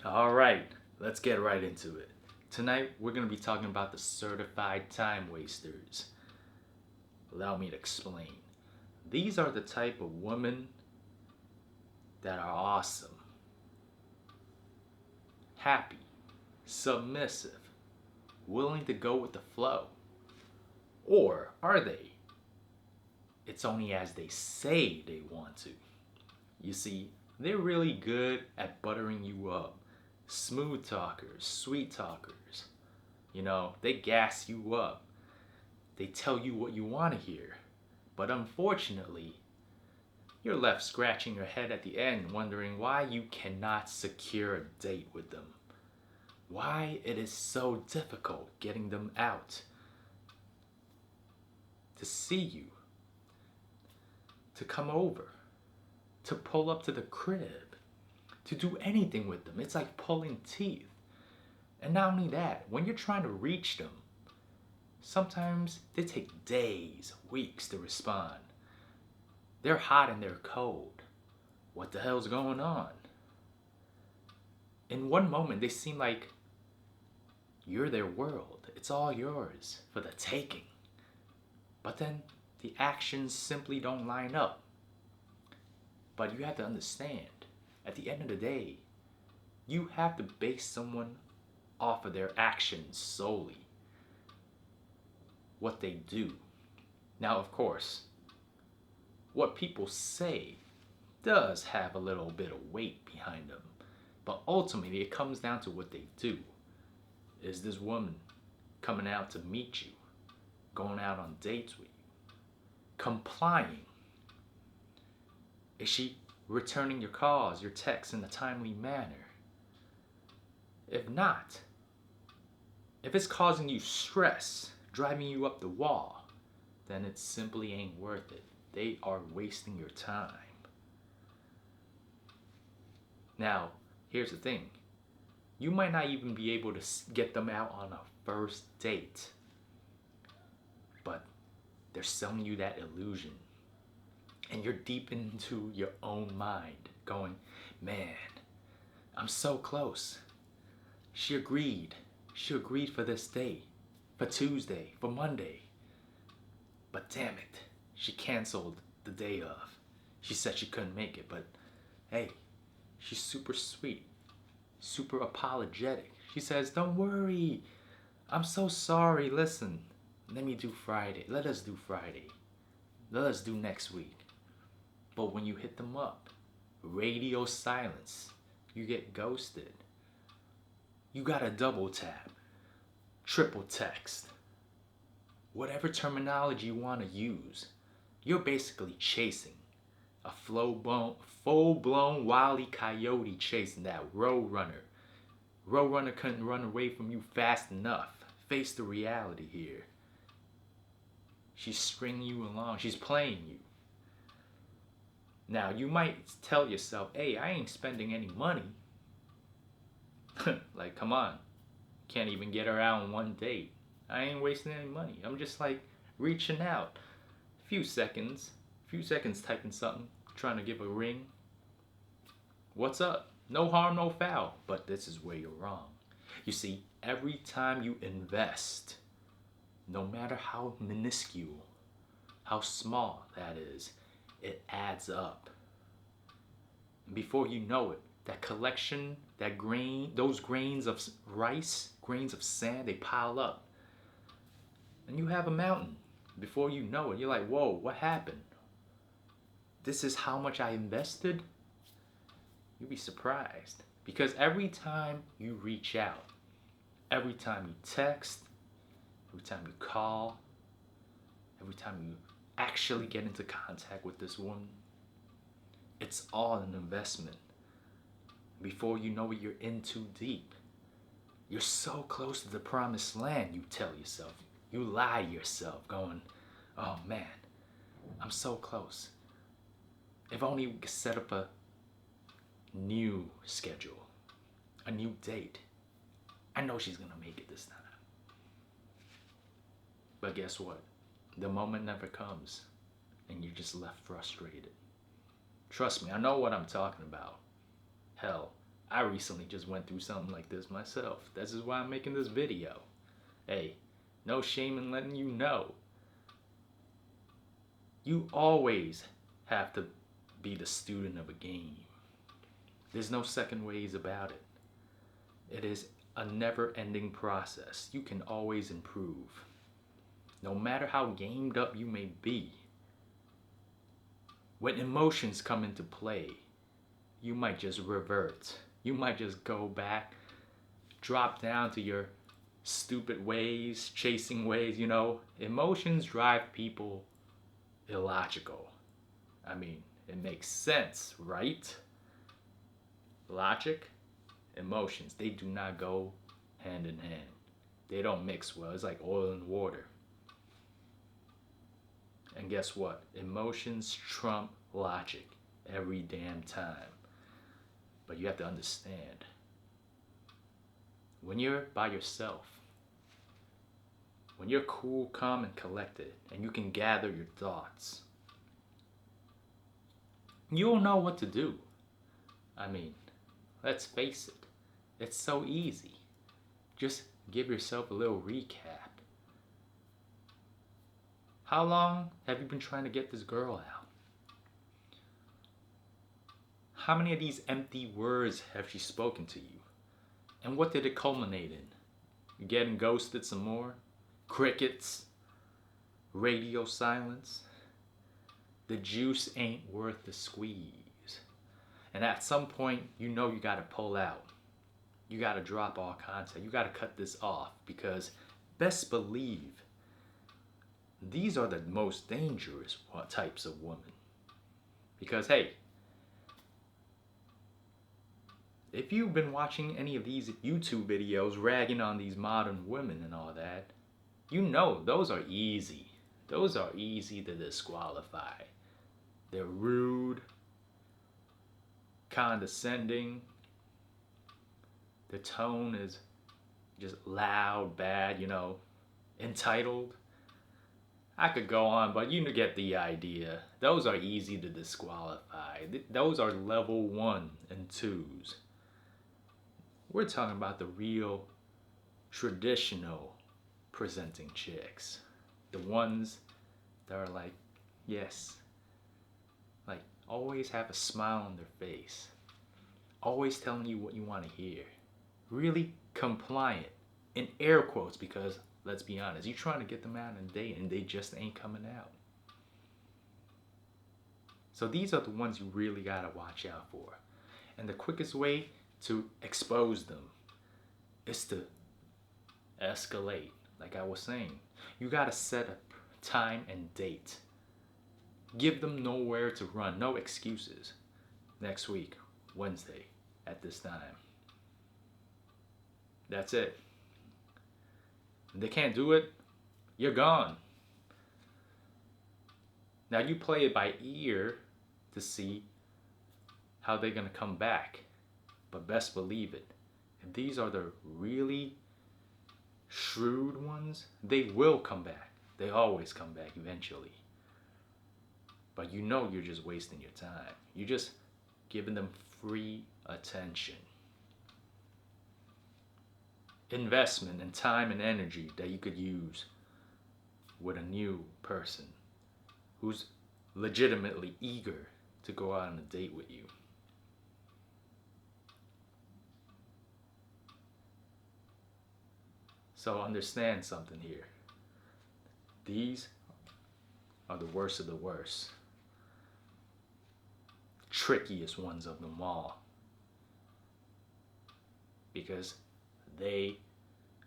All right, let's get right into it. Tonight, we're going to be talking about the certified time wasters. Allow me to explain. These are the type of women that are awesome, happy, submissive, willing to go with the flow. Or are they? It's only as they say they want to. You see, they're really good at buttering you up. Smooth talkers, sweet talkers. They gas you up. They tell you what you want to hear. But unfortunately, you're left scratching your head at the end wondering why you cannot secure a date with them. Why it is so difficult getting them out to see you, to come over, to pull up to the crib, to do anything with them. It's like pulling teeth. And not only that, when you're trying to reach them, sometimes they take days, weeks to respond. They're hot and they're cold. What the hell's going on? In one moment, they seem like you're their world. It's all yours for the taking. But then the actions simply don't line up. But you have to understand, at the end of the day, you have to base someone off of their actions solely. What they do. Now, of course, what people say does have a little bit of weight behind them. But ultimately, it comes down to what they do. Is this woman coming out to meet you? Going out on dates with you? Complying? Is she returning your calls, your texts in a timely manner? If not, if it's causing you stress, driving you up the wall, then it simply ain't worth it. They are wasting your time. Now, here's the thing. You might not even be able to get them out on a first date, but they're selling you that illusion. And you're deep into your own mind going, man, I'm so close. She agreed. She agreed for this day, for Tuesday, for Monday. But damn it, she canceled the day of. She said she couldn't make it, but hey, she's super sweet, super apologetic. She says, don't worry, I'm so sorry. Listen, let me do Friday. Let us do Friday. Let us do next week. But when you hit them up, radio silence, you get ghosted. You gotta double tap, triple text, whatever terminology you want to use. You're basically chasing a full-blown wily coyote chasing that road runner. Road runner couldn't run away from you fast enough. Face the reality here. She's stringing you along. She's playing you. Now, you might tell yourself, hey, I ain't spending any money. Like, come on. Can't even get her out on one date. I ain't wasting any money. I'm just like reaching out. Few seconds typing something, trying to give a ring. What's up? No harm, no foul. But this is where you're wrong. You see, every time you invest, no matter how minuscule, how small that is, it adds up. And before you know it, that collection, those grains of rice, grains of sand, they pile up. And you have a mountain. Before you know it, you're like, whoa, what happened? This is how much I invested? You'd be surprised. Because every time you reach out, every time you text, every time you call, every time you actually get into contact with this woman, it's all an investment. Before you know it, you're in too deep. You're so close to the promised land, you tell yourself. You lie to yourself going, oh man, I'm so close. If only we could set up a new schedule, a new date. I know she's gonna make it this time. But guess what? The moment never comes and you're just left frustrated. Trust me, I know what I'm talking about. Hell, I recently just went through something like this myself. This is why I'm making this video. Hey, no shame in letting you know. You always have to be the student of a game. There's no second ways about it. It is a never-ending process. You can always improve. No matter how gamed up you may be, when emotions come into play, you might just revert. You might just go back, drop down to your stupid ways, chasing ways, you know. Emotions drive people illogical. I mean, it makes sense, right? Logic, emotions, they do not go hand in hand. They don't mix well. It's like oil and water. And guess what? Emotions trump logic every damn time. But you have to understand, when you're by yourself, when you're cool, calm, and collected, and you can gather your thoughts, you'll know what to do. I mean, let's face it, it's so easy. Just give yourself a little recap. How long have you been trying to get this girl out? How many of these empty words have she spoken to you? And what did it culminate in? You getting ghosted some more? Crickets? Radio silence? The juice ain't worth the squeeze. And at some point, you know you gotta pull out. You gotta drop all contact. You gotta cut this off, because best believe these are the most dangerous types of women. Because hey, if you've been watching any of these YouTube videos ragging on these modern women and all that, you know those are easy. Those are easy to disqualify. They're rude, condescending. The tone is just loud, bad, you know, entitled. I could go on, but you get the idea. Those are easy to disqualify. Those are level 1 and 2s. We're talking about the real, traditional presenting chicks. The ones that are like, yes, like always have a smile on their face. Always telling you what you want to hear. Really compliant, in air quotes, because let's be honest, you're trying to get them out on a date and they just ain't coming out. So these are the ones you really gotta watch out for. And the quickest way to expose them is to escalate. Like I was saying, you gotta set a time and date. Give them nowhere to run, no excuses. Next week, Wednesday, at this time. That's it. If they can't do it, you're gone. Now you play it by ear to see how they're gonna come back. But best believe it, if these are the really shrewd ones, they will come back. They always come back eventually. But you know you're just wasting your time. You're just giving them free attention. Investment in time and energy that you could use with a new person who's legitimately eager to go out on a date with you. So understand something here. These are the worst of the worst. Trickiest ones of them all. Because they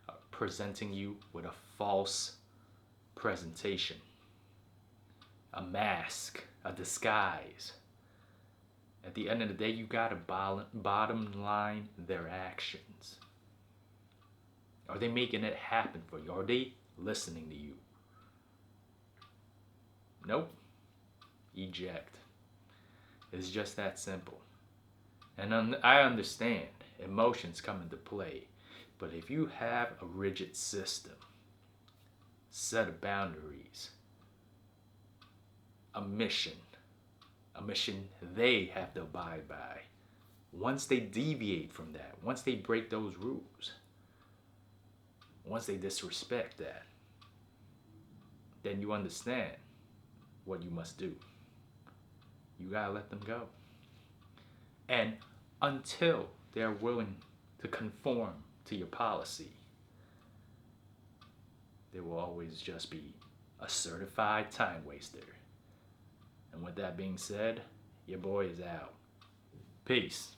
are presenting you with a false presentation. A mask, a disguise. At the end of the day, you gotta bottom line their actions. Are they making it happen for you? Are they listening to you? Nope. Eject. It's just that simple. And I understand emotions come into play, but if you have a rigid system, set of boundaries, a mission they have to abide by, once they deviate from that, once they break those rules, once they disrespect that, then you understand what you must do. You gotta let them go. And until they're willing to conform to your policy, they will always just be a certified time waster. And with that being said, your boy is out. Peace.